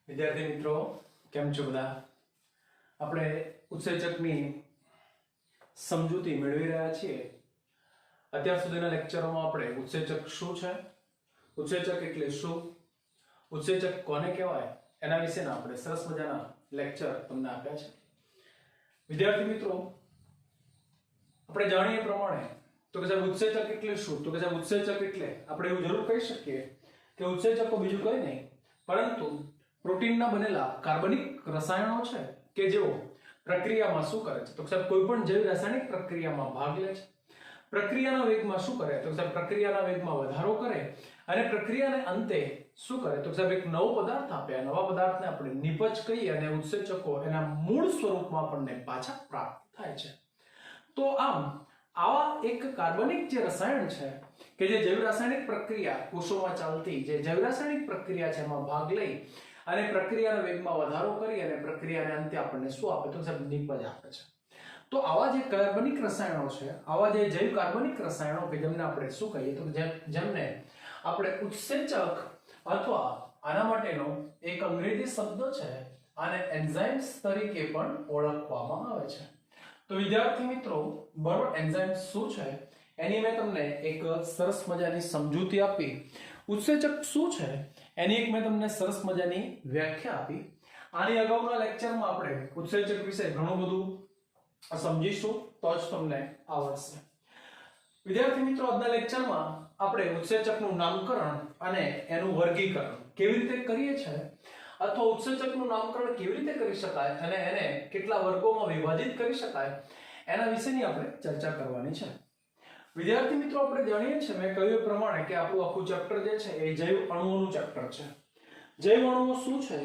વિદ્યાર્થી મિત્રો કેમ છો બધા? આપણે ઉત્સેચકની સમજૂતી મેળવી રહ્યા છીએ. અત્યાર સુધીના લેક્ચરોમાં આપણે ઉત્સેચક શું છે, ઉત્સેચક એટલે શું, ઉત્સેચક કોને કહેવાય એના વિશેના આપણે સરસ મજાના લેક્ચર તમને આપ્યા છે. વિદ્યાર્થી મિત્રો, આપણે જાણીએ પ્રમાણે તો કે સાહેબ ઉત્સેચક એટલે શું, તો કે સાહેબ ઉત્સેચક એટલે આપણે એવું જરૂર કહી શકીએ કે ઉત્સેચકો બીજું કંઈ નહીં પરંતુ પ્રોટીનના બનેલા કાર્બનિક રસાયણો છે કે જેઓ પ્રક્રિયામાં શું કરે છે, તો સાહેબ કોઈ પણ જૈવ રાસાયણિક પ્રક્રિયામાં ભાગ લે છે. પ્રક્રિયાના વેગમાં શું કરે, તો સાહેબ પ્રક્રિયાના વેગમાં વધારો કરે અને પ્રક્રિયાને અંતે શું કરે, તો સાહેબ એક નવો પદાર્થ આપે. આ નવા પદાર્થને આપણે નિપજ કહીએ અને ઉત્સેચકો એના મૂળ સ્વરૂપમાં આપણને પાછા પ્રાપ્ત થાય છે. તો આમ આવા એક કાર્બનિક જે રસાયણ છે કે જે જૈવ રાસાયણિક પ્રક્રિયા કોષોમાં ચાલતી જે જૈવ રાસાયણિક પ્રક્રિયા છે એમાં ભાગ લઈ અને પ્રક્રિયાના વેગમાં વધારો કરી અને પ્રક્રિયાને અંતે આપણને શું આપે, તો સાહેબ નિપજ આપે છે. તો આવા જે કાર્બનિક રસાયણો છે, આવા જે જૈવ કાર્બનિક રસાયણો કે જેમને આપણે શું કહીએ, તો જેમને આપણે ઉત્સેચક અથવા આના માટેનો એક અંગ્રેજી શબ્દ છે આને એન્ઝાઇમ્સ તરીકે પણ ઓળખવામાં આવે છે. તો વિદ્યાર્થી મિત્રો, બરોબર, એન્ઝાઇમ્સ શું છે એની મેં તમને એક સરસ મજાની સમજૂતી આપી. ઉત્સેચક શું છે એની એક મેં તમને સરસ મજાની વ્યાખ્યા આપી. આની અગાઉના લેક્ચરમાં આપણે ઉત્સેચક વિશે ઘણું બધું સમજીશું તો જ તમને આવડશે. વિદ્યાર્થી મિત્રો, આજના લેક્ચરમાં આપણે ઉત્સેચકનું નામકરણ અને એનું વર્ગીકરણ કેવી રીતે કરીએ છીએ અથવા ઉત્સેચકનું નામકરણ કેવી રીતે કરી શકાય અને એને કેટલા વર્ગોમાં વિભાજિત કરી શકાય એના વિશેની આપણે ચર્ચા કરવાની છે. વિદ્યાર્થી મિત્રો, આપણે જાણીએ છીએ મેં કહ્યું પ્રમાણે કે આપણું આખું ચેપ્ટર જે છે એ જૈવ અણુઓનું ચેપ્ટર છે. જૈવ અણુઓ શું છે,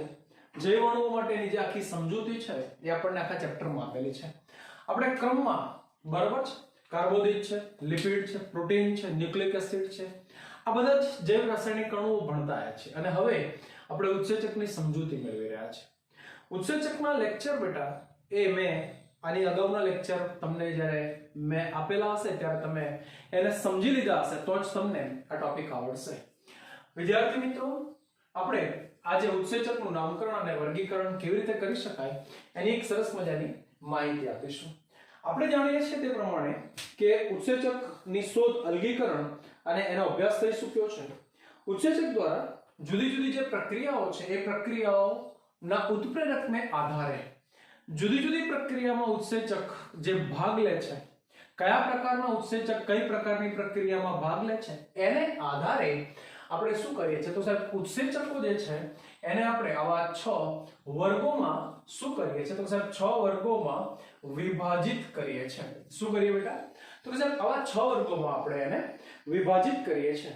જૈવ અણુઓ માટેની જે આખી સમજૂતી છે એ આપણને આખા ચેપ્ટરમાં આપેલી છે. આપણે ક્રમમાં, બરાબર છે, કાર્બોદિત છે, લિપિડ છે, પ્રોટીન છે, ન્યુક્લિક એસિડ છે, આ બધા જ જૈવ રાસાયણિક અણુઓ ભણતા આવ્યા છે અને હવે આપણે ઉત્સેચકની સમજૂતી મેળવી રહ્યા છે. ઉત્સેચકના લેક્ચર બેટા એ મેં આની અગાઉના લેક્ચર તમને જ્યારે મેં આપેલા હશે ત્યારે તમે એને સમજી લીધા હશે તો જ તમને આ ટોપિક આવડશે. વિદ્યાર્થી મિત્રો, આપણે આજે ઉત્સેચકનું નામકરણ અને વર્ગીકરણ કેવી રીતે કરી શકાય એની એક સરસ મજાની માહિતી આપીશું. આપણે જાણીએ છીએ તે પ્રમાણે કે ઉત્સેચકની શોધ, અલગીકરણ અને એનો અભ્યાસ થઈ ચૂક્યો છે. ઉત્સેચક દ્વારા જુદી જુદી જે પ્રક્રિયાઓ છે એ પ્રક્રિયાઓના ઉત્પ્રેરકને આધારે જુદી જુદી પ્રક્રિયામાં ઉત્સેચક જે ભાગ લે છે, કયા પ્રકારના ઉત્સેચક કઈ પ્રકારની પ્રક્રિયામાં ભાગ લે છે એને આધારે આપણે શું કરીએ છીએ, તો સાહેબ ઉત્સેચકો જે છે એને આપણે આવા 6 વર્ગોમાં શું કરીએ છીએ, તો સાહેબ 6 વર્ગોમાં વિભાજિત કરીએ છીએ. શું કરીએ બેટા, તો સાહેબ આવા 6 વર્ગોમાં આપણે એને વિભાજિત કરીએ છીએ.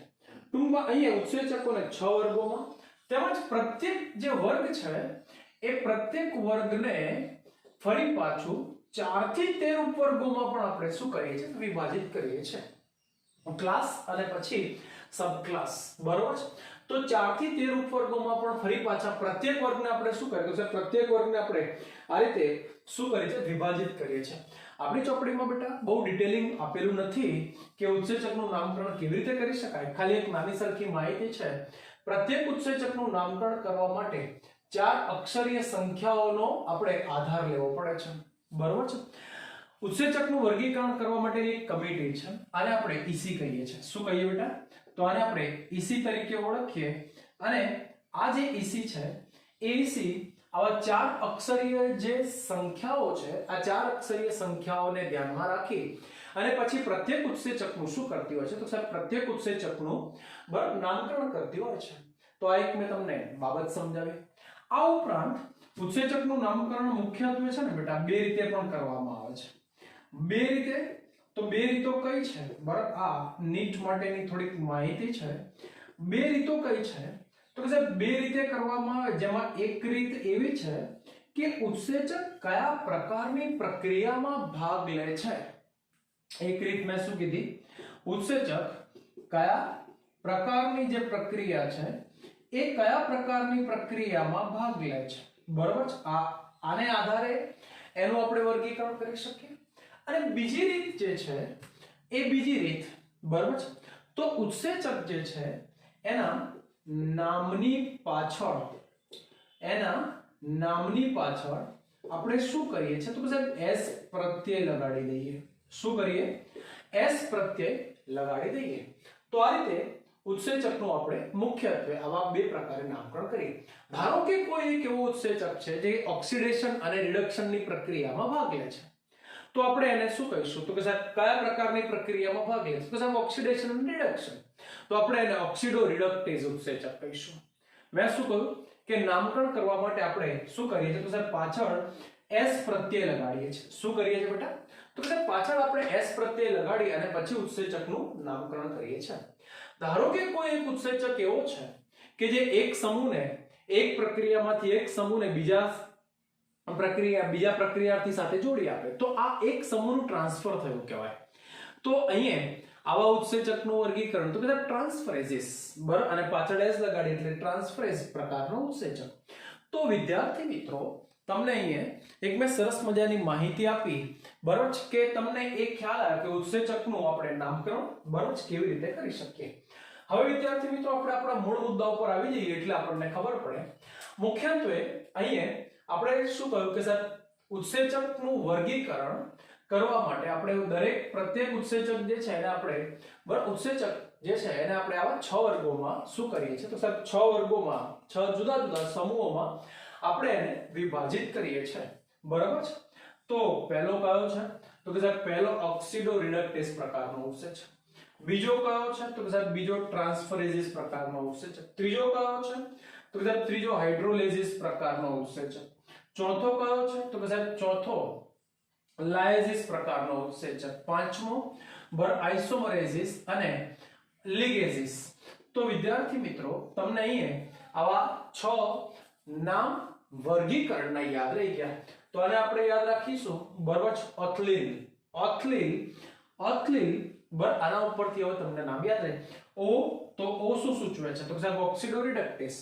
ટૂંકમાં અહીંયા ઉત્સેચકોને 6 વર્ગોમાં, તેમજ પ્રત્યેક જે વર્ગ છે એ પ્રત્યેક વર્ગને ફરી પાછું 4 થી 13 ઉપવર્ગોમાં પણ આપણે શું કરીએ છીએ, વિભાજિત કરીએ છીએ. ક્લાસ અને પછી સબ ક્લાસ, બરોબર છે. તો 4 થી 13 ઉપવર્ગોમાં પણ ફરી પાછા પ્રત્યેક વર્ગને આપણે શું કરીએ, તો પ્રત્યેક વર્ગને આપણે આ રીતે શું કરીએ છીએ, વિભાજિત કરીએ છીએ. આપણી ચોપડીમાં બેટા બહુ ડિટેલિંગ આપેલું નથી કે ઉત્સેચકનું નામકરણ કેવી રીતે કરી શકાય. ખાલી એક નાની સરખી માહિતી છે. પ્રત્યેક ઉત્સેચકનું નામકરણ કરવા માટે 4 અક્ષરીય સંખ્યાઓનો આપણે આધાર લેવો પડે છે, બરોબર છે. ઉત્સેચકનું વર્ગીકરણ કરવા માટેની એક કમિટી છે, આને આપણે ઈસી કહીએ છીએ. શું કહીએ બેટા, તો આને આપણે ઈસી તરીકે ઓળખીએ અને આ જે ઈસી છે એ ઈસી આવા 4 અક્ષરીય જે સંખ્યાઓ છે, આ 4 અક્ષરીય સંખ્યાઓને ધ્યાનમાં રાખી અને પછી પ્રત્યેક ઉત્સેચકનું શું કરતી હોય છે, તો સાહેબ પ્રત્યેક ઉત્સેચકનું નામકરણ કરતી હોય છે. તો આ એક મેં તમને બાબત સમજાવી. આ ઉપરાંત ઉત્સેચકનું નામકરણ મુખ્યત્વે છે ને બેટા 2 રીતે પણ કરવામાં આવે છે. 2 રીતે, તો 2 રીતો કઈ છે, બરાબર, આ નીટ માટેની થોડીક માહિતી છે. 2 રીતો કઈ છે, તો કે સાહેબ 2 રીતે કરવામાં આવે, જેમાં એક રીત એવી છે કે ઉત્સેચક કયા પ્રકારની પ્રક્રિયામાં ભાગ લે છે. એક રીત મેં શું કીધી, ઉત્સેચક કયા પ્રકારની જે પ્રક્રિયા છે એ કયા પ્રકારની પ્રક્રિયામાં ભાગ લે છે, બરોબર છે. આને આધારે એનું આપણે વર્ગીકરણ કરી શકીએ. અને બીજી રીત જે છે એ બીજી રીત, બરોબર છે. તો ઉત્સેચક જે છે એના નામની પાછળ એના નામની પાછળ આપણે શું કરીએ છીએ તો કે સાહેબ s પ્રત્યય લગાડી દઈએ. શું કરીએ? s પ્રત્યય લગાડી દઈએ. તો આ રીતે ઉત્સેચકનું આપણે મુખ્યત્વે આવા બે પ્રકારે નામકરણ કરીએ. ધારો કે કોઈ એક એવો ઉત્સેચક છે જે ઓક્સિડેશન અને રિડક્શનની પ્રક્રિયામાં ભાગ લે છે, તો આપણે એને શું કહીશું તો કે સાહેબ કયા પ્રકારની પ્રક્રિયામાં ભાગ લે છે તો સાહેબ ઓક્સિડેશન અને રિડક્શન, તો આપણે એને ઓક્સિડો રિડક્ટેઝ ઉત્સેચક કહીશું. મેં શું કહ્યું કે નામકરણ કરવા માટે આપણે શું કરીએ છીએ તો સાહેબ પાછળ s પ્રત્યય લગાડીએ છીએ. શું કરીએ છીએ બેટા તો કે સાહેબ પાછળ આપણે s પ્રત્યય લગાડી અને પછી ઉત્સેચકનું નામકરણ કરીએ છીએ. ધારો કે કોઈ એક ઉત્સેચક એવો છે કે જે એક સમૂહને એક પ્રક્રિયામાંથી એક સમૂહને બીજા પ્રક્રિયાર્થી સાથે જોડી આપે, તો આ એક સમૂહનું ટ્રાન્સફર થયું કહેવાય. તો અહીંયા આવા ઉત્સેચકનું વર્ગીકરણ તો કે ટ્રાન્સફરેઝિસ બરાબર, અને પાછળ s લગાડી એટલે ટ્રાન્સફરેઝ પ્રકારનો ઉત્સેચક. તો વિદ્યાર્થી મિત્રો તમને અહીંયા એક મેં સરસ મજાની માહિતી આપી બરાબર કે તમને એ ખ્યાલ આવ્યો કે ઉત્સેચકનું આપણે નામકરણ બરાબર કેવી રીતે કરી શકીએ. હવે વિદ્યાર્થી મિત્રો આપણે આપણા મૂળ મુદ્દા ઉપર આવી જઈએ એટલે આપણને ખબર પડે. મુખ્યત્વે અહીંયા આપણે શું કહ્યું કે સાહેબ ઉત્સેચકનું વર્ગીકરણ કરવા માટે આપણે પ્રત્યેક ઉત્સેચક જે છે એને આપણે બરાબર ઉત્સેચક જે છે એને આપણે આવા 6 વર્ગોમાં શું કરીએ છીએ તો સાહેબ 6 વર્ગોમાં 6 જુદા જુદા સમૂહોમાં આપણે એને વિભાજિત કરીએ છીએ બરાબર છે. તો પહેલો કયો છે તો કે સાહેબ પહેલો ઓક્સિડો રિડક્ટેઝ પ્રકારનો ઉત્સેચક, બીજો કયો છે તો કે સાહેબ બીજો ટ્રાન્સફરેઝિસ પ્રકારનો ઉત્સેચક, ત્રીજો કયો છે તો કે સાહેબ ત્રીજો હાઇડ્રોલેઝિસ પ્રકારનો ઉત્સેચક, ચોથો કયો છે તો કે સાહેબ ચોથો લાયઝિસ પ્રકારનો ઉત્સેચક, પાંચમો આઇસોમરેઝિસ અને લિગેઝિસ. તો વિદ્યાર્થી મિત્રો તમને અહીંયા આવા 6 નામ વર્ગીકરણના યાદ રહી ગયા. તો આને આપણે યાદ રાખીશું બરાબર. ઓથલીલ આના ઉપરથી હવે તમને નામ યાદ રહે. ઓ તો ઓ શું સૂચવે છે તો કે સાહેબ ઓક્સિડો રિડક્ટેઝ,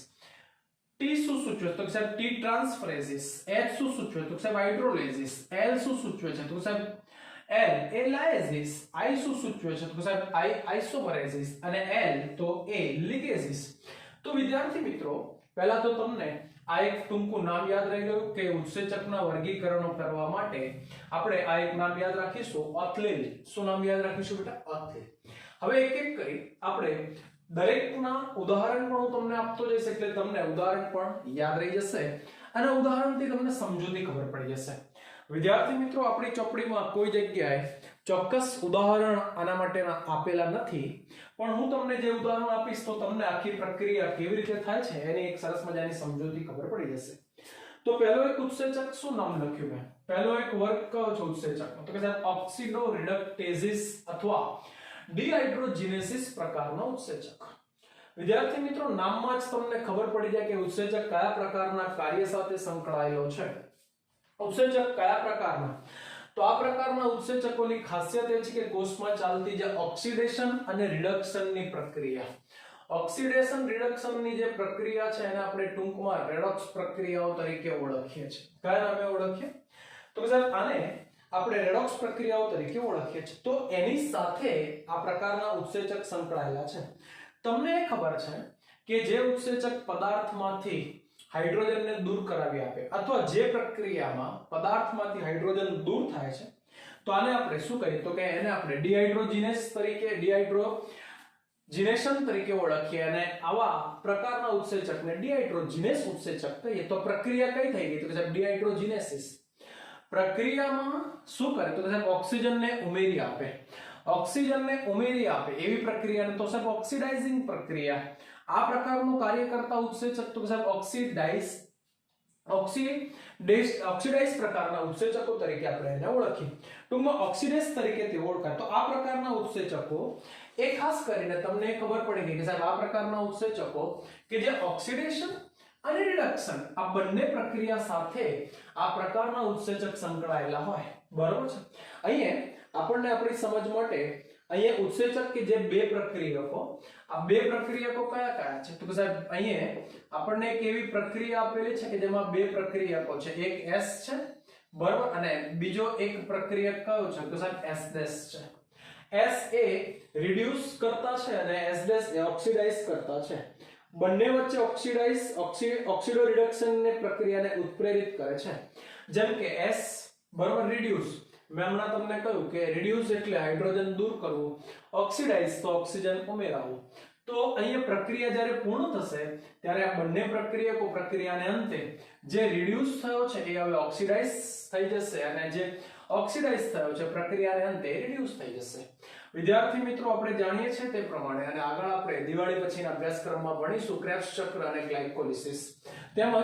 ટી શું સૂચવે તો કે સાહેબ ટી ટ્રાન્સફરેઝિસ, એચ શું સૂચવે તો કે સાહેબ હાઇડ્રોલેઝિસ, એલ શું સૂચવે છે તો કે સાહેબ એલ એ લાયઝિસ, આઈ શું સૂચવે છે તો કે સાહેબ આઈ આઇસોમરેઝિસ અને એલ તો એ લિગેઝિસ. તો વિદ્યાર્થી મિત્રો પહેલા તો તમને આ એક ટૂંકું નામ યાદ રહી ગયું કે ઉત્સેચકના વર્ગીકરણો કરવા માટે આપણે આ એક નામ યાદ રાખીશું ઓથલીલ. શું નામ યાદ રાખીશું બેટા? ઓથલીલ. હવે એક એક કરી આપણે દરેકના ઉદાહરણ પણ હું તમને આપતો જઈશ એટલે તમને ઉદાહરણ પણ યાદ રહી જશે અને ઉદાહરણથી તમને સમજૂતી ખબર પડી જશે. વિદ્યાર્થી મિત્રો આપણી ચોપડીમાં કોઈ જગ્યાએ ચોક્કસ ઉદાહરણ આના માટેના આપેલા નથી, પણ હું તમને જે ઉદાહરણ આપીશ તો તમને આખી પ્રક્રિયા કેવી રીતે થાય છે એની એક સરસ મજાની સમજૂતી ખબર પડી જશે. તો પહેલો એક ઉત્સેચક શું નામ લખ્યું મેં? પહેલો એક વર્ગ કયો છે ઉત્સેચકનો તો કે સાહેબ ઓક્સિડો રિડક્ટેઝિસ અથવા ડિહાઇડ્રોજિનેસિસ પ્રકારનો ઉત્સેચક. વિદ્યાર્થી મિત્રો નામમાં જ તમને ખબર પડી જાય કે ઉત્સેચક કયા પ્રકારના કાર્ય સાથે સંકળાયેલો છે. ઉત્સેચક કયા પ્રકારના? તો આ પ્રકારના ઉત્સેચકોની ખાસિયત એ છે કે કોષમાં ચાલતી જે ઓક્સિડેશન અને રિડક્શનની પ્રક્રિયા, ઓક્સિડેશન રિડક્શનની જે પ્રક્રિયા છે એને આપણે ટૂંકમાં રેડોક્સ પ્રક્રિયાઓ તરીકે ઓળખીએ છીએ. કયા નામે ઓળખીએ તો સાહેબ આને આપણે રેડોક્સ પ્રક્રિયાઓ તરીકે ઓળખીએ છીએ. તો એની સાથે આ પ્રકારના ઉત્સેચક સંકળાયેલા છે. તમને એ ખબર છે કે જે ઉત્સેચક પદાર્થમાંથી હાઇડ્રોજનને દૂર કરાવી આપે અથવા જે પ્રક્રિયામાં પદાર્થમાંથી હાઇડ્રોજન દૂર થાય છે તો આને આપણે શું કહીએ તો કે એને આપણે ડિહાઇડ્રોજિનેશન તરીકે ઓળખીએ અને આવા પ્રકારના ઉત્સેચકને ડિહાઇડ્રોજિનેસ ઉત્સેચક કહીએ. તો પ્રક્રિયા કઈ થઈ ગઈ તો કે સાહેબ ડિહાઇડ્રોજિનેસિસ. પ્રક્રિયામાં શું કરે તો કે સાહેબ ઓક્સિજનને ઉમેરી આપે, ઓક્સિજનને ઉમેરી આપે એવી પ્રક્રિયાને તો સાહેબ ઓક્સિડાઇઝિંગ પ્રક્રિયા. આ પ્રકારનું કાર્ય કરતા ઉત્સેચક તો સાહેબ ઓક્સિડાઇઝ પ્રકારના ઉત્સેચકો તરીકે આપણે એને ઓળખીએ. ટૂંકમાં ઓક્સિડેઝ તરીકે તે ઓળખાય. તો આ પ્રકારના ઉત્સેચકો એ ખાસ કરીને તમને ખબર પડી ગઈ કે સાહેબ આ પ્રકારના ઉત્સેચકો કે જે ઓક્સિડેશન અને રિડક્શન આ બંને પ્રક્રિયા સાથે આ પ્રકારના ઉત્સેચક સંકળાયેલા હોય બરોબર છે. અહીંયા આપણને આપણી સમજ માટે અહીંયા ઉત્સેચક કે જે બે પ્રક્રિયકો, આ બે પ્રક્રિયકો કયા કયા છે તો સાહેબ અહીંયા આપણને એક એવી પ્રક્રિયા આપેલી છે કે જેમાં બે પ્રક્રિયકો છે, એક S છે બરાબર અને બીજો એક પ્રક્રિયક કયો છે તો સાહેબ S' છે. S એ રિડ્યુસ કરતા છે અને S' એ ઓક્સિડાઇઝ કરતા છે બંને વચ્ચે ઓક્સિડો રિડક્શન ને પ્રક્રિયાને ઉત્પ્રેરિત કરે છે. જેમ કે S બરાબર રિડ્યુસ, મેં હમણાં તમને કહ્યું કે રિડ્યુસ એટલે હાઇડ્રોજન દૂર કરવું, ઓક્સિડાઇઝ તો ઓક્સિજન ઉમેરાવું. તો અહીંયા પ્રક્રિયા જ્યારે પૂર્ણ થશે ત્યારે આ બંને પ્રક્રિયકો પ્રક્રિયાને અંતે જે રિડ્યુસ થયો છે એ હવે ઓક્સિડાઇઝ થઈ જશે અને જે ઓક્સિડાઇઝ થયો છે પ્રક્રિયાને અંતે રિડ્યુસ થઈ જશે. વિદ્યાર્થી મિત્રો, આપણે જાણીએ છીએ તે પ્રમાણે અને આગળ આપણે દિવાળી પછીના અભ્યાસક્રમમાં ભણીશું ક્રેબ્સ ચક્ર અને ગ્લાયકોલિસિસ તેમજ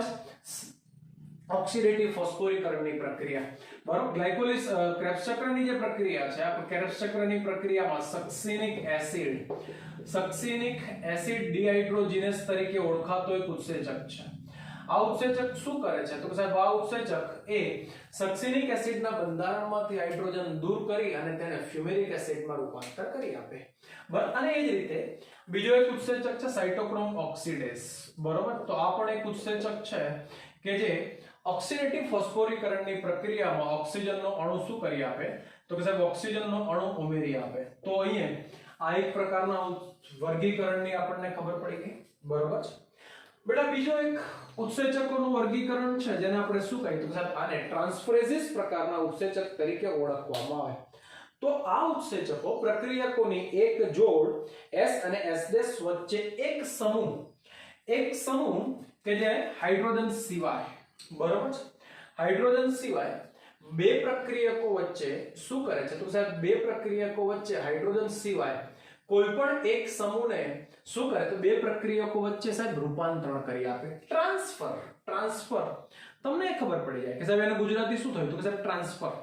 ઓક્સિડેટિવ ફોસ્ફોરીકરણની પ્રક્રિયા. બરાબર, ક્રેબ્સ ચક્રની જે પ્રક્રિયા છે, આ ક્રેબ્સ ચક્રની પ્રક્રિયામાં સક્સિનિક એસિડ ડિહાઇડ્રોજિનેઝ તરીકે ઓળખાતો એક ઉત્સેચક છે. આ ઉત્સેચક શું કરે છે? તો સાહેબ આ ઉત્સેચક એ સક્સિનિક એસિડના બંધારણમાંથી હાઇડ્રોજન દૂર કરી અને તેને ફ્યુમેરિક એસિડમાં રૂપાંતર કરી આપે. બરાબર, અને એ જ રીતે બીજો એક ઉત્સેચક છે સાઇટોક્રોમ ઓક્સિડેઝ. બરાબર, તો આ પણ એક ઉત્સેચક છે કે જે ઓક્સિડેટિવ ફોસ્ફોરીકરણની પ્રક્રિયામાં ઓક્સિજનનો અણુ શું કરી આપે? તો કે સાહેબ ઓક્સિજનનો અણુ ઉમેરી આપે. તો અહીંયા આ એક પ્રકારના વર્ગીકરણની આપણને ખબર પડી ગઈ. બરાબર છે બેટા. બીજો એક ઉત્સેચકોનું વર્ગીકરણ છે જેને આપણે શું કહીએ? તો સાહેબ આને ટ્રાન્સફરેઝિસ પ્રકારના ઉત્સેચક તરીકે ઓળખવામાં આવે. તો આ ઉત્સેચકો પ્રક્રિયકોની એક જોડ S અને S' વચ્ચે એક સમૂહ કે જે હાઇડ્રોજન સિવાય, બરોબર છે, હાઇડ્રોજન સિવાય બે પ્રક્રિયકો વચ્ચે શું કરે છે? તો સાહેબ બે પ્રક્રિયકો વચ્ચે હાઇડ્રોજન સિવાય કોઈ પણ એક સમૂહને શું કરે? તો બે પ્રક્રિયકો વચ્ચે સાહેબ રૂપાંતરણ કરી આપે. ટ્રાન્સફર તમને ખબર પડી જાય કે સાહેબ એનું ગુજરાતી શું થયું? તો કે સાહેબ ટ્રાન્સફર.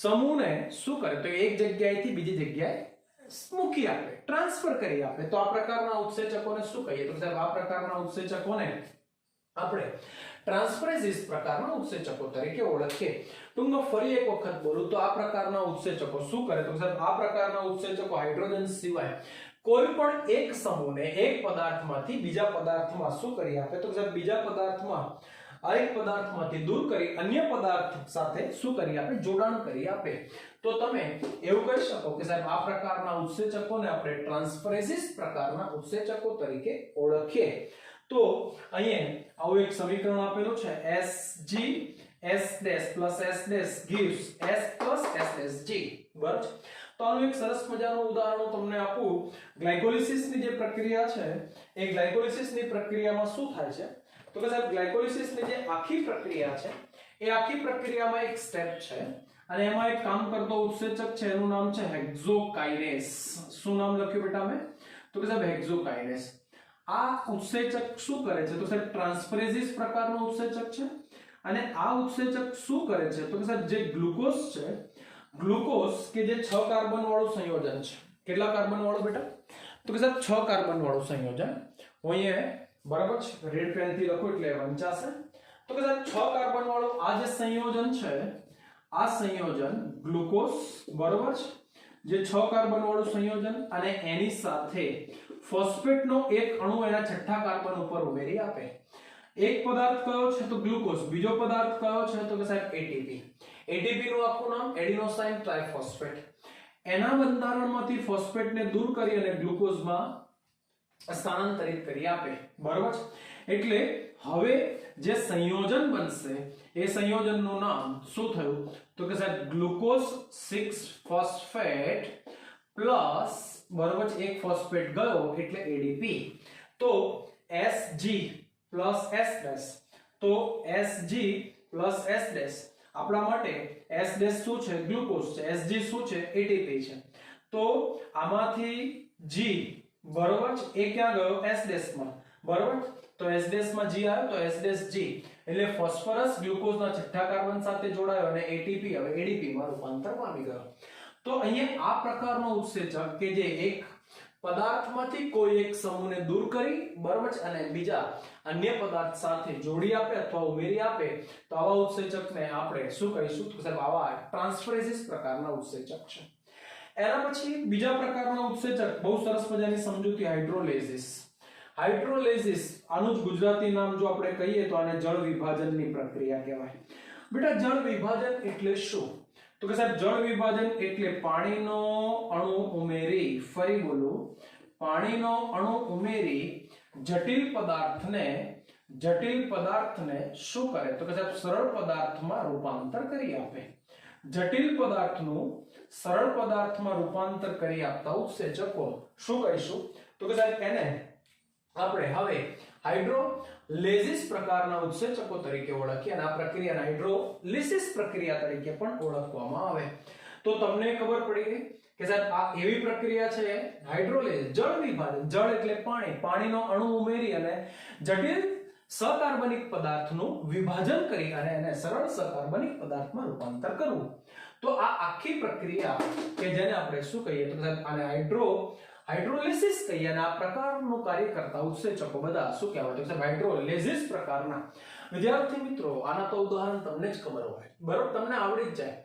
સમૂહને શું કરે? તો એક જગ્યાએથી બીજી જગ્યાએ મૂકી આપે, ટ્રાન્સફર કરી આપે. તો આ પ્રકારના ઉત્સેચકોને શું કહીએ? તો સાહેબ આ પ્રકારના ઉત્સેચકોને આપણે ટ્રાન્સફરેઝિસ પ્રકારના ઉત્સેચકો તરીકે ઓળખીએ. ટૂંકમાં ફરી એક વખત બોલું તો આ પ્રકારના ઉત્સેચકો શું કરે? તો સાહેબ આ પ્રકારના ઉત્સેચકો હાઇડ્રોજન સિવાય કોઈ પણ એક સમૂહને એક પદાર્થમાંથી બીજા પદાર્થમાં શું કરી આપે? તો સાહેબ બીજા પદાર્થમાં આ એક પદાર્થમાંથી દૂર કરી અન્ય પદાર્થ સાથે શું કરી આપે? જોડાણ કરી આપે. તો તમે એવું કહી શકો કે સાહેબ આ પ્રકારના ઉત્સેચકોને આપણે ટ્રાન્સફરેઝિસ પ્રકારના ઉત્સેચકો તરીકે ઓળખીએ. તો અહીંયા આવું એક સમીકરણ આપેલું છે Sg S' S' gives S SSG. બરાબર. તો આનું એક સરસ મજાનું ઉદાહરણ તમને આપું. ગ્લાયકોલિસિસની જે પ્રક્રિયા છે એ ગ્લાયકોલિસિસની પ્રક્રિયામાં શું થાય છે? તો કે સાહેબ ગ્લાયકોલિસિસની જે આખી પ્રક્રિયા છે એ આખી પ્રક્રિયામાં એક સ્ટેપ છે અને એમાં એક કામ કરતો ઉત્સેચક છે, એનું નામ છે હેક્ઝોકાઇનેઝ. શું નામ લખ્યું બેટા મેં? તો કે સાહેબ હેક્ઝોકાઇનેઝ. આ ઉત્સેચક શું કરે છે? તો સાહેબ ટ્રાન્સફરેઝિસ પ્રકારનું ઉત્સેચક છે અને આ ઉત્સેચક શું કરે છે? તો કે સાહેબ જે ગ્લુકોઝ છે, ગ્લુકોઝ કે જે 6 કાર્બન વાળું સંયોજન છે. કેટલા કાર્બન વાળું બેટા? તો કે સાહેબ 6 કાર્બન વાળું સંયોજન. હું અહીંયા બરાબર છે રેડ પેન થી લખું એટલે વંચાશે. તો કે સાહેબ 6 કાર્બન વાળું આ જે સંયોજન છે, આ સંયોજન ગ્લુકોઝ બરાબર છે, જે 6 કાર્બન વાળું સંયોજન અને એની સાથે ફોસ્ફેટનો એક અણુ એના છઠ્ઠા કાર્બન ઉપર ઉમેરી આપે. એક પદાર્થ કયો છે? તો ગ્લુકોઝ. બીજો પદાર્થ કયો છે? તો કે સાહેબ ATP. ATP નું આખું નામ એડિનોસાઇન ટ્રાઇફોસ્ફેટ. એના બંધારણમાંથી ફોસ્ફેટને દૂર કરી અને ગ્લુકોઝમાં સ્થાનાંતરિત કરી આપે. બરાબર. એટલે હવે જે સંયોજન બનશે એ સંયોજનનું નામ શું થયું? તો કે સાહેબ ગ્લુકોઝ 6 ફોસ્ફેટ પ્લસ બરાબર છે એક ફોસ્ફેટ ગયો એટલે ADP. તો Sg પ્લસ S'. તો Sg પ્લસ S' આપણા માટે S' શું છે? ગ્લુકોઝ છે. Sg શું છે? ATP છે. તો આમાંથી G બરાબર છે એ ક્યાં ગયો? S' માં. બરાબર. તો S' માં G આવ્યો તો S' G એટલે ફોસ્ફરસ ગ્લુકોઝના છઠ્ઠા કાર્બન સાથે જોડાયો અને ATP હવે ADP માં રૂપાંતર પામી ગયો. તો અહીંયા આ પ્રકારનો ઉત્સેચક કે જે એક પદાર્થમાંથી કોઈ એક સમૂહને દૂર કરી બરાબર છે અને બીજા અન્ય પદાર્થ સાથે જોડી આપે અથવા ઉમેરી આપે, તો આવા ઉત્સેચકને આપણે શું કહીશું? તો સાહેબ આવા ટ્રાન્સફરેઝિસ પ્રકારના ઉત્સેચક છે. એના પછી બીજા પ્રકારના ઉત્સેચક બહુ સરસ મજાની સમજૂતી હાઇડ્રોલેઝિસ. હાઇડ્રોલેઝિસ આનું જ ગુજરાતી નામ જો આપણે કહીએ તો આને જળ વિભાજનની પ્રક્રિયા કહેવાય. બેટા જળ વિભાજન એટલે શું? તો કે સાહેબ જળ વિભાજન એટલે પાણીનો અણુ ઉમેરી, ફરી બોલું, પાણીનો અણુ ઉમેરી જટિલ પદાર્થને શું કરે તો કે સાહેબ સરળ પદાર્થમાં રૂપાંતર કરી આપે. જટિલ પદાર્થનું સરળ પદાર્થમાં રૂપાંતર કરી આપતા ઉત્સેચકો શું કહીશું તો કે સાહેબ એને આપણે હવે હાઇડ્રોલિસિસ પ્રકારના ઉત્સેચકો તરીકે ઓળખીએ અને આ પ્રક્રિયાને હાઇડ્રોલિસિસ પ્રક્રિયા તરીકે પણ ઓળખવામાં આવે. તો તમને ખબર પડી ગઈ કે સાહેબ આ એવી પ્રક્રિયા છે હાઇડ્રોલિસિસ, જળ વિભાજન. જળ એટલે પાણી, પાણીનો અણુ ઉમેરી અને જટિલ સકાર્બનિક પદાર્થનું વિભાજન કરી અને એને સરળ સકાર્બનિક પદાર્થમાં રૂપાંતર કરવું. તો આ આખી પ્રક્રિયા કે જેને આપણે શું કહીએ તો સાહેબ આને હાઇડ્રોલિસિસ કહીએ અને આ પ્રકારનું કાર્ય કરતા ઉત્સેચકો બધા શું કહેવાય તો સાહેબ હાઇડ્રોલિસિસ પ્રકારના. વિદ્યાર્થી મિત્રો આના તો ઉદાહરણ તમને જ ખબર હોય, બરોબર, તમને આવડી જ જાય.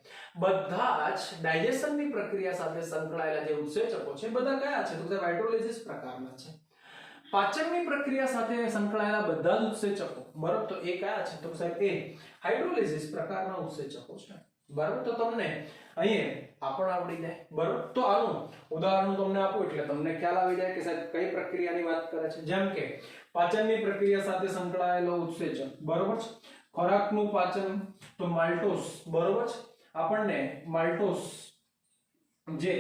બધા જ ડાયજેશનની પ્રક્રિયા સાથે સંકળાયેલા જે ઉત્સેચકો છે બધા કયા છે તો સાહેબ હાઇડ્રોલિસિસ પ્રકારના છે. પાચનની પ્રક્રિયા સાથે સંકળાયેલા બધા જ ઉત્સેચકો, બરોબર, તો એ કયા છે તો સાહેબ એ હાઇડ્રોલિસિસ પ્રકારના ઉત્સેચકો છે. બરોબર, તો તમને અહીંયા આ પણ આવડી જાય. બરોબર, તો આનું ઉદાહરણ તમને આપું એટલે તમને ખ્યાલ આવી જાય કે સાહેબ કઈ પ્રક્રિયાની વાત કરે છે. જેમ કે પાચનની પ્રક્રિયા સાથે સંકળાયેલો ઉત્સેચક, બરોબર છે. ખોરાકનું પાચન તો માલ્ટોસ, બરોબર છે. આપણને માલ્ટોસ જે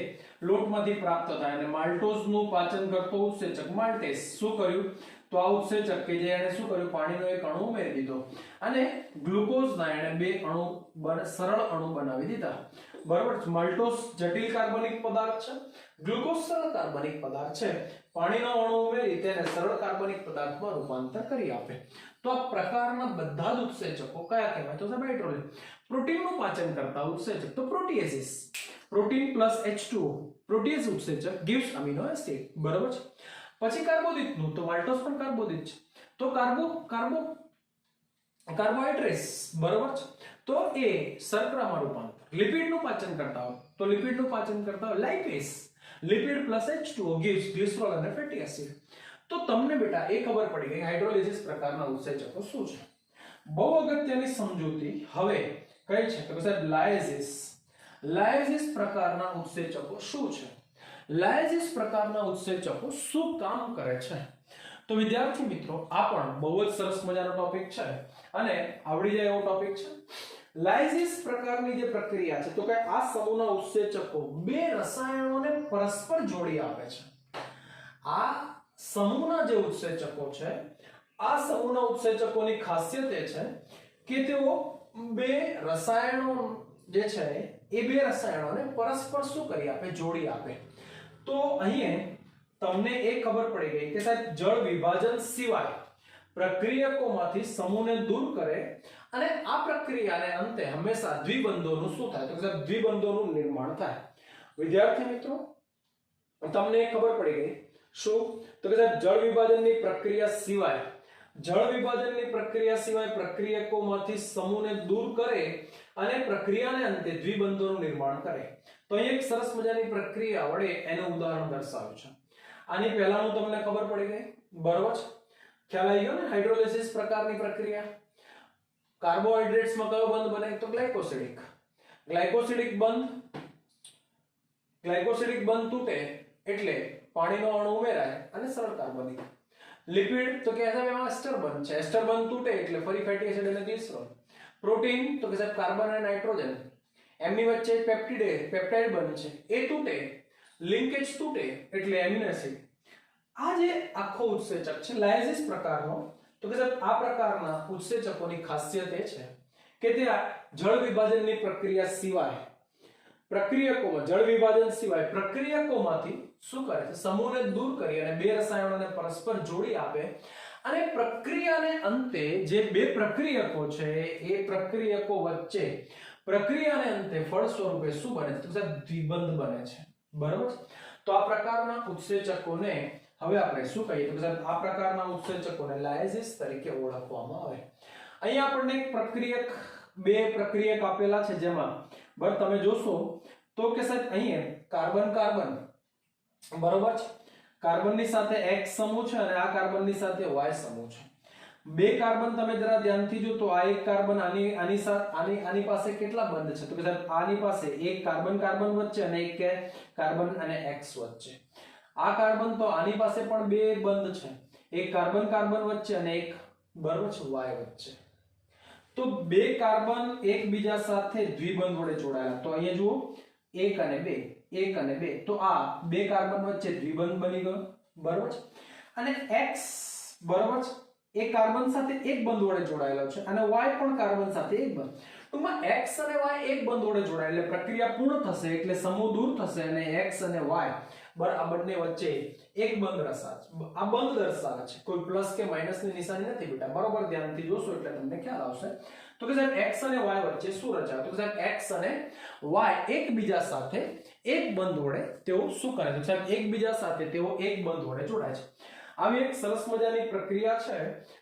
લોટમાંથી પ્રાપ્ત થાય અને માલ્ટોઝનું પાચન કરતો ઉત્સેચક માલ્ટેસ શું કર્યું તો આ ઉત્સેચક કે જે એને શું કર્યું પાણીનો એક અણુ ઉમેરી દીધો અને ગ્લુકોઝના એને બે અણુ સરળ અણુ બનાવી દીધા. બરાબર, માલ્ટોસ જટિલ કાર્બનિક પદાર્થ છે, ગ્લુકોઝ સરળ કાર્બનિક પદાર્થ છે. પાણીનો અણુ ઉમેરી તેને સરળ કાર્બનિક પદાર્થમાં રૂપાંતર કરી આપે. તો આ પ્રકારના બધા જ ઉત્સેચકો કયા કહેવાય તો સાહેબ હાઇડ્રોલિસિસ. પ્રોટીનનું પાચન કરતા ઉત્સેચક તો proteases. Protein plus H2O protease ઉત્સેચક gives amino acid. બરાબર છે. પછી કાર્બોદિતનું તો માલ્ટોસ પણ કાર્બોદિત છે. તો કાર્બોહાઈડ્રેટ્સ, બરાબર છે. તો એ શર્કરામાં રૂપાંતર. લિપિડનું પાચન કરતા હોય તો લિપિડનું પાચન કરતા હોય lipase. Lipid plus H2O gives glycerol અને ફેટી એસિડ. તો તમને બેટા એ ખબર પડી ગઈ હાઇડ્રોલિસિસ પ્રકારના ઉત્સેચકો શું છે. બહુ અગત્યની સમજૂતી હવે કઈ છે તો સાહેબ લાયસિસ. લાયસિસ પ્રકારના ઉત્સેચકો શું છે? લાયસિસ પ્રકારના ઉત્સેચકો શું કામ કરે છે? તો વિદ્યાર્થી મિત્રો આ પણ બહુ જ સરસ મજાનો ટોપિક છે અને આવડી જાય એવો ટોપિક છે. લાયસિસ પ્રકારની જે પ્રક્રિયા છે તો કે આ સમૂહના ઉત્સેચકો બે રસાયણોને પરસ્પર જોડી આપે છે. આ સમૂહના જે ઉત્સેચકો છે આ સમૂહના ઉત્સેચકોની ખાસિયત એ છે કે તેઓ બે રસાયણો જે છે એ બે રસાયણોને પરસ્પર શું કરી આપે જોડી આપે. તો અહીં તમને એ ખબર પડી ગઈ કે સાહેબ જળ વિભાજન સિવાય પ્રક્રિયકોમાંથી સમૂહને દૂર કરે અને આ પ્રક્રિયાને અંતે હંમેશા દ્વિબંધોનું શું થાય તો સાહેબ દ્વિબંધોનું નિર્માણ થાય. વિદ્યાર્થી મિત્રો તમને ખબર પડી ગઈ શું તો કે સાહેબ જળ વિભાજનની પ્રક્રિયા સિવાય પ્રક્રિયકોમાંથી સમૂહને દૂર કરે અને પ્રક્રિયાને અંતે દ્વિબંધોનું નિર્માણ કરે. તો અહીં એક સરસ મજાની પ્રક્રિયા વડે એનું ઉદાહરણ દર્શાવ્યું છે. આની પહેલાનું તમને ખબર પડી ગઈ, બરોબર છે? ખ્યાલ આવી ગયો ને હાઇડ્રોલિસિસ પ્રકારની પ્રક્રિયા. કાર્બોહાઈડ્રેટ્સમાં કયો બંધ બને તો ગ્લાયકોસિડિક. ગ્લાયકોસિડિક બંધ તૂટે એટલે પાણીનો અણુ ઉમેરાય અને સરળ કાર્બનિક. લિપિડ તો કે એમાં એસ્ટર બંધ છે, એસ્ટર બંધ તૂટે એટલે ફરી ફેટી એસિડ અને ગ્લિસરોલ. પ્રોટીન તો કે સાહેબ કાર્બન અને નાઇટ્રોજન એમની વચ્ચે પેપ્ટાઇડ બંધ છે એ તૂટે, લિંકેજ તૂટે એટલે એમિનો એસિડ. આ જે આખો ઉત્સેચક છે લાયસિસ પ્રકારનો તો કે સાહેબ આ પ્રકારના ઉત્સેચકોની ખાસિયત એ છે કે તે જળ વિભાજનની પ્રક્રિયા સિવાય પ્રક્રિયકોમાંથી શું કરે છે સમૂહને દૂર કરી અને બે રસાયણોને પરસ્પર જોડી આપે અને પ્રક્રિયાને અંતે જે બે પ્રક્રિયકો છે એ પ્રક્રિયકો વચ્ચે પ્રક્રિયાને અંતે ફળ સ્વરૂપે શું બને છે તો સાહેબ દ્વિબંધ બને છે. બરાબર. તો આ પ્રકારના ઉત્સેચકોને હવે આપણે શું કહીએ તો સાહેબ આ પ્રકારના ઉત્સેચકોને લાયસિસ તરીકે ઓળખવામાં આવે. અહીં આપણને એક બે પ્રક્રિયક આપેલા છે જેમાં બરાબર તમે જોશો તો કે સાહેબ અહીં કાર્બન બરોબર છે, કાર્બનની સાથે X સમૂહ છે અને આ કાર્બનની સાથે Y સમૂહ છે. બે કાર્બન તમે જરા ધ્યાનથી જો તો આ એક કાર્બન આની પાસે કેટલા બંધ છે તો કે સાહેબ આની પાસે એક કાર્બન વચ્ચે અને એક કાર્બન અને X વચ્ચે. આ કાર્બન તો આની પાસે પણ બે બંધ છે એક કાર્બન કાર્બન વચ્ચે અને એક બરોબર છે Y વચ્ચે. તો બે કાર્બન એકબીજા સાથે દ્વિબંધ વડે જોડાયેલા. તો અહીંયા જુઓ 1 અને 2, 1 અને 2. તો આ બે કાર્બન વચ્ચે દ્વિબંધ બની ગયો. બરોબર છે. અને X બરોબર છે એ કાર્બન સાથે એક બંધ વડે જોડાયેલો છે અને Y પણ કાર્બન સાથે એક બંધ. ટૂંકમાં X અને Y એક બંધ વડે જોડાય એટલે પ્રક્રિયા પૂર્ણ થશે એટલે સમૂહ દૂર થશે અને X અને Y આ બંને વચ્ચે એક બંધ રસાય છે. આ બંધ દર્શાવે છે, કોઈ પ્લસ કે માઈનસ ની નિશાની નથી બેટા. બરોબર ધ્યાનથી જોશો એટલે તમને ખ્યાલ આવશે. તો કે સાહેબ X અને Y વચ્ચે શું રચાય? તો કે સાહેબ X અને Y એકબીજા સાથે એક બંધ વડે તેઓ શું કરે છે? સાહેબ એકબીજા સાથે તેઓ એક બંધ વડે જોડાય છે. આવી એક સરસ મજાની પ્રક્રિયા છે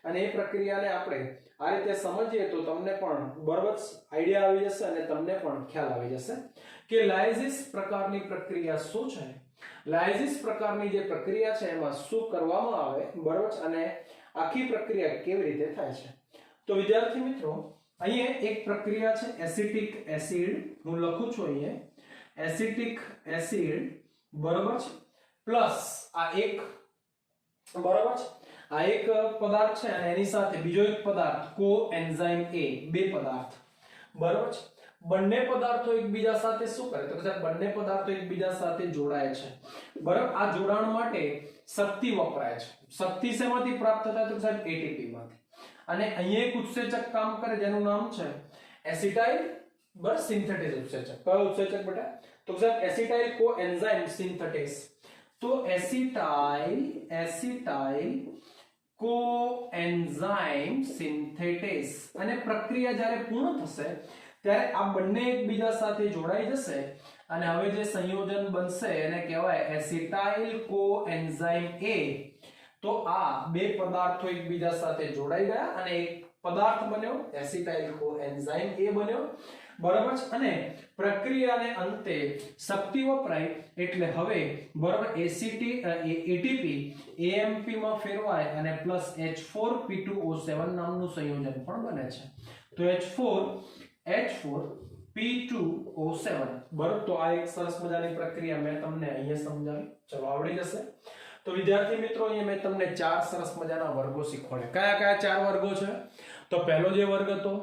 અને એ પ્રક્રિયાને આપણે આ રીતે સમજીએ તો તમને પણ બરોબર આઈડિયા આવી જશે અને તમને પણ ખ્યાલ આવી જશે કે લાયઝિસ પ્રકારની પ્રક્રિયા શું છે. લાયઝિસ પ્રકારની જે પ્રક્રિયા છે એમાં શું કરવામાં આવે બરોબર અને આખી પ્રક્રિયા કેવી રીતે થાય છે. તો વિદ્યાર્થી મિત્રો અહીંયા એક પ્રક્રિયા છે એસિટિક એસિડ. હું લખું છું અહીંયા એસિટિક એસિડ બરોબર છે પ્લસ આ એક બરોબર છે આ એક પદાર્થ છે અને એની સાથે બીજો એક પદાર્થ કોએન્ઝાઇમ A. બે પદાર્થ બરોબર છે. બંને પદાર્થો એકબીજા સાથે શું કરે? તો કે સાહેબ બંને પદાર્થો એકબીજા સાથે જોડાય છે. બરાબર. આ જોડાણ માટે શક્તિ વપરાય છે. શક્તિ શેમાંથી પ્રાપ્ત થાય? તો સાહેબ ATP માંથી. અને અહીંયા એક ઉત્સેચક કામ કરે જેનું નામ છે એસિટાઇલ બસ સિન્થેટેઝ ઉત્સેચક. કયો ઉત્સેચક બેટા? તો સાહેબ એસિટાઇલ કોએન્ઝાઇમ સિન્થેટેઝ. તો એસિટાઇલ કોએન્ઝાઇમ સિન્થેટેઝ અને પ્રક્રિયા જ્યારે પૂર્ણ થશે ત્યારે આ બંને એકબીજા સાથે જોડાઈ જશે અને હવે જે સંયોજન બનશે એને કહેવાય એસિટાઇલ કોએન્ઝાઇમ A. તો આ બે પદાર્થો એકબીજા સાથે જોડાઈ ગયા અને એક પદાર્થ બન્યો એસિટાઇલ કોએન્ઝાઇમ A બન્યો. બરાબર છે. અને પ્રક્રિયાને અંતે શક્તિ વપરાય એટલે હવે બરાબર ATP AMP માં ફેરવાય અને પ્લસ H4P2O7 નામનું સંયોજન પણ બને છે. તો H4P2O7 બરાબર. તો આ એક સરસ મજાની પ્રક્રિયા મેં તમને અહીંયા સમજાવી. ચલો આવડી જશે. તો વિદ્યાર્થી મિત્રો અહીંયા મેં તમને ચાર સરસ મજાના વર્ગો શીખવાડ્યા. કયા કયા ચાર વર્ગો છે? તો પહેલો જે વર્ગ હતો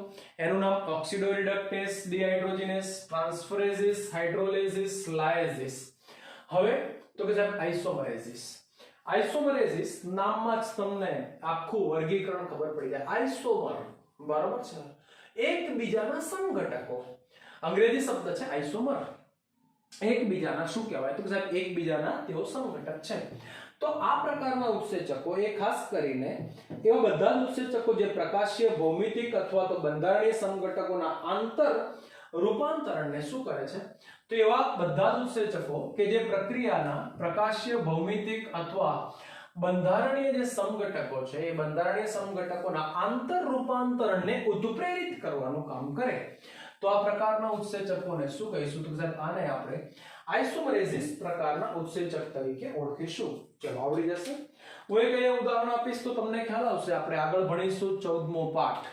એનું નામ ઓક્સિડો રિડક્ટેસ ડિહાઇડ્રોજિનેસ ટ્રાન્સફરેઝિસ હાઇડ્રોલિસિસ લાયઝિસ. હવે તો કે સાહેબ આઇસોમરેઝિસ. આઇસોમરેઝિસ નામમાં જ તમને આખું વર્ગીકરણ ખબર પડી જાય. આઇસોમર બરાબર છે એકબીજાના સમઘટકો. અંગ્રેજી શબ્દ છે આઇસોમર. એકબીજાના શું કહેવાય? તો કે સાહેબ એકબીજાના તેઓ સમઘટક છે. તો આ પ્રકારના ઉત્સેચકો એ ખાસ કરીને એવા બધા જ ઉત્સેચકો જે પ્રકાશીય ભૌમિતિક અથવા તો બંધારણીય સમઘટકોના આંતર રૂપાંતરણને શું કરે છે? તો એવા બધા જ ઉત્સેચકો કે જે પ્રક્રિયાના પ્રકાશીય ભૌમિતિક અથવા બંધારણીય જે સમઘટકો છે એ બંધારણીય સમઘટકોના આંતર રૂપાંતરણને ઉત્પ્રેરિત કરવાનું કામ કરે. તો આ પ્રકારના ઉત્સેચકોને શું કહીશું? તો સાહેબ આને આપણે આઇસોમરેઝિસ પ્રકારના ઉત્સેચક તરીકે ઓળખીશું. ચલો આવડી જશે. હું એક અહીંયા ઉદાહરણ આપીશ તો તમને ખ્યાલ આવશે. આપણે આગળ ભણીશું 14મો પાઠ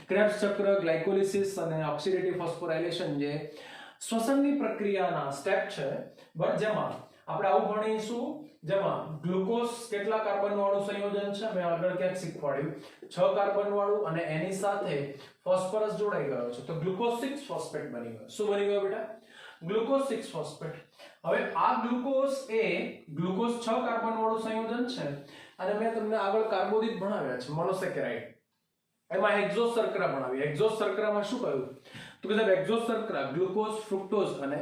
ક્રેબ્સ ચક્ર, ગ્લાયકોલિસિસ અને ઓક્સિડેટિવ ફોસ્ફોરાયલેશન જે શ્વસનની પ્રક્રિયાના સ્ટેપ છે જેમાં આપણે આવું ભણીશું જેમાં ગ્લુકોઝ કેટલા કાર્બન વાળું સંયોજન છે મેં આગળ ક્યાંક શીખવાડ્યું 6 કાર્બન વાળું અને એની સાથે ફોસ્ફરસ જોડાઈ ગયો છે તો ગ્લુકોઝ 6 ફોસ્ફેટ બની ગયો. શું બની ગયો બેટા? Glucose 6 phosphate. હવે આ ગ્લુકોઝ એ ગ્લુકોઝ 6 કાર્બન વાળું સંયોજન છે અને મેં તમને આગળ કાર્બોદિત ભણાવ્યા છે મોનોસેકેરાઇડ. એમાં એક્ઝોસ શર્કરા ભણાવી. એક્ઝોસ શર્કરામાં શું કહ્યું? તો કે સાહેબ એક્ઝોસ શર્કરા ગ્લુકોઝ ફ્રુક્ટોઝ અને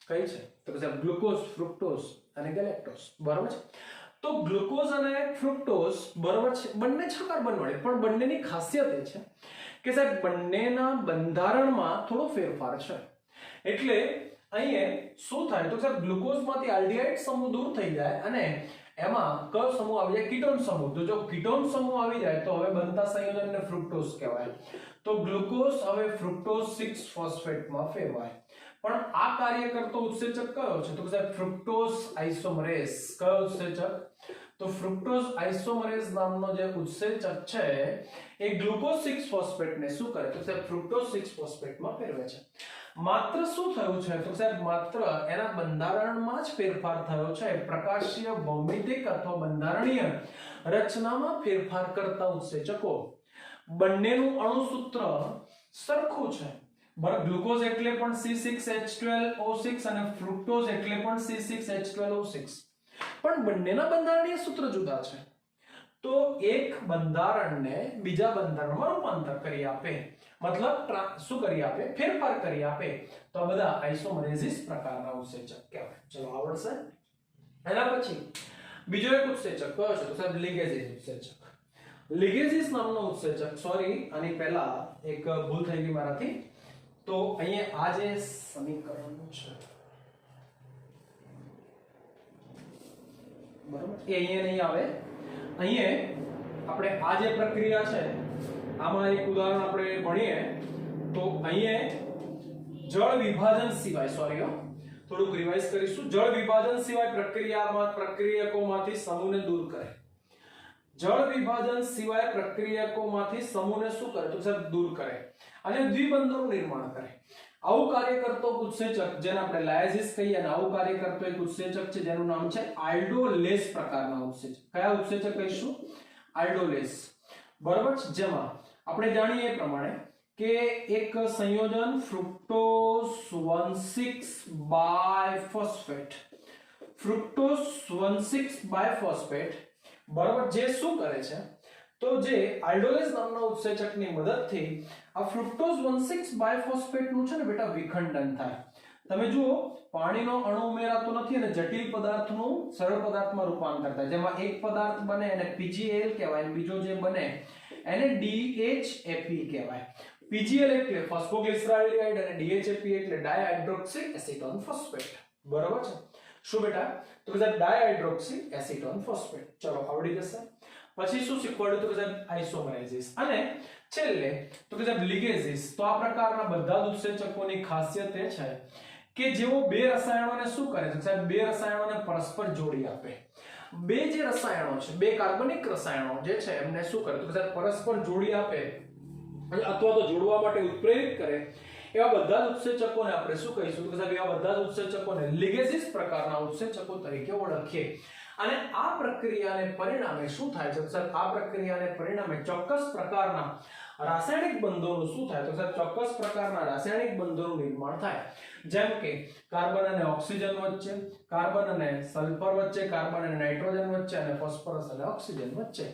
કઈ છે? તો કે સાહેબ ગ્લુકોઝ ફ્રુક્ટોઝ અને ગેલેક્ટોઝ. બરાબર છે. તો ગ્લુકોઝ અને ફ્રુક્ટોઝ બરાબર છે બંને 6 કાર્બન વાળી પણ બંનેની ખાસિયત એ છે કે સાહેબ બંનેના બંધારણમાં થોડો ફેરફાર છે. એટલે અહીંયા શું થાય? તો સાહેબ ગ્લુકોઝમાંથી આલ્ડિહાઇડ સમૂહ દૂર થઈ જાય અને એમાં કયો સમૂહ આવી જાય? કીટોન સમૂહ. તો જો કીટોન સમૂહ આવી જાય તો હવે બનતા સંયોજનને ફ્રુક્ટોઝ કહેવાય. તો ગ્લુકોઝ હવે ફ્રુક્ટોઝ 6 ફોસ્ફેટમાં ફેરવાય. પણ આ કાર્ય કરતો ઉત્સેચક કયો છે? તો સાહેબ ફ્રુક્ટોઝ આઇસોમરેઝ. કયો ઉત્સેચક? તો ફ્રુક્ટોઝ આઇસોમરેઝ નામનો જે ઉત્સેચક છે એ ગ્લુકોઝ 6 ફોસ્ફેટને શું કરે? તો સાહેબ ફ્રુક્ટોઝ 6 ફોસ્ફેટમાં ફેરવે છે. માત્ર શું થયું છે? તો સાહેબ માત્ર એના બંધારણમાં જ ફેરફાર થયો છે. પ્રકાશીય ભૌમિતિક અથવા બંધારણીય રચનામાં ફેરફાર કરતા ઉત્સેચકો બંનેનું અણુસૂત્ર સરખું છે. બરાબર, ગ્લુકોઝ એટલે પણ C6H12O6 અને ફ્રુક્ટોઝ એટલે પણ C6H12O6, પણ બંનેના બંધારણીય સૂત્ર જુદા છે. તો એક બંધારણને બીજા બંધારણમાં રૂપાંતર કરી આપે, મતલબ શું કરી આપે, ફેરફાર કરી આપે, તો આ બધા આઇસોમરેઝિસ પ્રકારના ઉત્સેચક કહેવાય. ચલો આવડશે. એના પછી બીજો એક ઉત્સેચક કયો છે? તો સાહેબ લિગેઝિસ ઉત્સેચક. લિગેઝિસ નામનો ઉત્સેચક, સોરી આની પહેલા એક ભૂલ થઈ ગઈ મારાથી. તો અહીંયા આ જે સમીકરણ છે બરોબર, એ અહીંયા નહીં આવે. અહીંયા આપણે આ જે પ્રક્રિયા છે આમાં એક ઉદાહરણ આપણે ભણીએ તો અહીંયા જળ વિભાજન સિવાય, સોરી થોડુંક રિવાઇઝ કરીશું. જળ વિભાજન સિવાય પ્રક્રિયકોમાંથી સમૂહને દૂર કરે. જળ વિભાજન સિવાય પ્રક્રિયકોમાંથી સમૂહને શું કરે? તો સાહેબ દૂર કરે અને દ્વિબંધોનું નિર્માણ કરે. આવું કાર્ય કરતો ઉત્સેચક જેને આપણે લાયઝિસ કહીએ, અને આવું કાર્ય કરતો એક ઉત્સેચક છે જેનું નામ છે આલ્ડોલેસ પ્રકારના ઉત્સેચક. કયા ઉત્સેચક કહીશું? આલ્ડોલેસ. બરાબર છે. જેમાં આપણે જાણીએ એ પ્રમાણે કે એક સંયોજન ફ્રુક્ટોઝ 1,6 બાયફોસ્ફેટ, ફ્રુક્ટોઝ 1,6 બાયફોસ્ફેટ, બરાબર, જે શું કરે છે? તો જે આલ્ડોલેસ નામના ઉત્સેચકની મદદથી આ ફ્રુક્ટોઝ 1,6 બાયફોસ્ફેટ નું છે ને બેટા વિખંડન થાય. તમે જુઓ, પાણીનો અણુ ઉમેરાતો નથી અને જટિલ પદાર્થનું સરળ પદાર્થમાં રૂપાંતર થાય. જેમાં એક પદાર્થ બને એને PgL કહેવાય અને બીજો જે બને એને DHAP કહેવાય. PgL એટલે ફોસ્ફોગ્લિસરાલ્ડિહાઇડ અને DHAP એટલે ડાયહાઇડ્રોક્સી એસિટોન ફોસ્ફેટ. બરાબર છે. શું બેટા? તો કે ડાયહાઇડ્રોક્સી એસિટોન ફોસ્ફેટ. ચલો આવડી જશે. પછી શું શીખવાડ્યું? તો કે આઇસોમરેઝિસ. અને છેલ્લે તો કે લિગેઝિસ. તો આ પ્રકારના બધા જ ઉત્સેચકોની ખાસિયત એ છે કે જેઓ બે રસાયણોને શું કરે છે? સાહેબ બે રસાયણોને પરસ્પર જોડી આપે. બે જે રસાયણો છે, બે કાર્બનિક રસાયણો જે છે એમને શું કરે? તો સાહેબ પરસ્પર જોડી આપે અથવા તો જોડવા માટે ઉત્પ્રેરિત કરે. એવા બધા જ ઉત્સેચકોને આપણે શું કહીશું? તો સાહેબ એવા બધા જ ઉત્સેચકોને લિગેઝિસ પ્રકારના ઉત્સેચકો તરીકે ઓળખીએ. અને આ પ્રક્રિયાને પરિણામે શું થાય છે? સાહેબ આ પ્રક્રિયાને પરિણામે ચોક્કસ પ્રકારના રાસાયણિક બંધોનું શું થાય? તો સાહેબ ચોક્કસ પ્રકારના રાસાયણિક બંધોનું નિર્માણ થાય. જેમ કે કાર્બન અને ઓક્સિજન વચ્ચે, કાર્બન અને સલ્ફર વચ્ચે, કાર્બન અને નાઇટ્રોજન વચ્ચે અને ફોસ્ફરસ અને ઓક્સિજન વચ્ચે.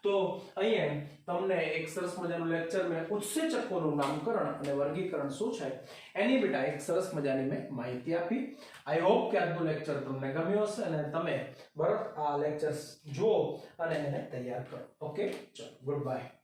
તો અહીંયા તમને એક સરસ મજાનું લેક્ચર મેં ઉત્સેચકોનું નામકરણ અને વર્ગીકરણ શું છે એની બેટા એક સરસ મજાની મેં માહિતી આપી. આઈ હોપ કે આજનું લેક્ચર તમને ગમ્યું હશે અને તમે બરાબર આ લેક્ચર્સ જુઓ અને એને તૈયાર કરો. ઓકે, ચલો ગુડ બાય.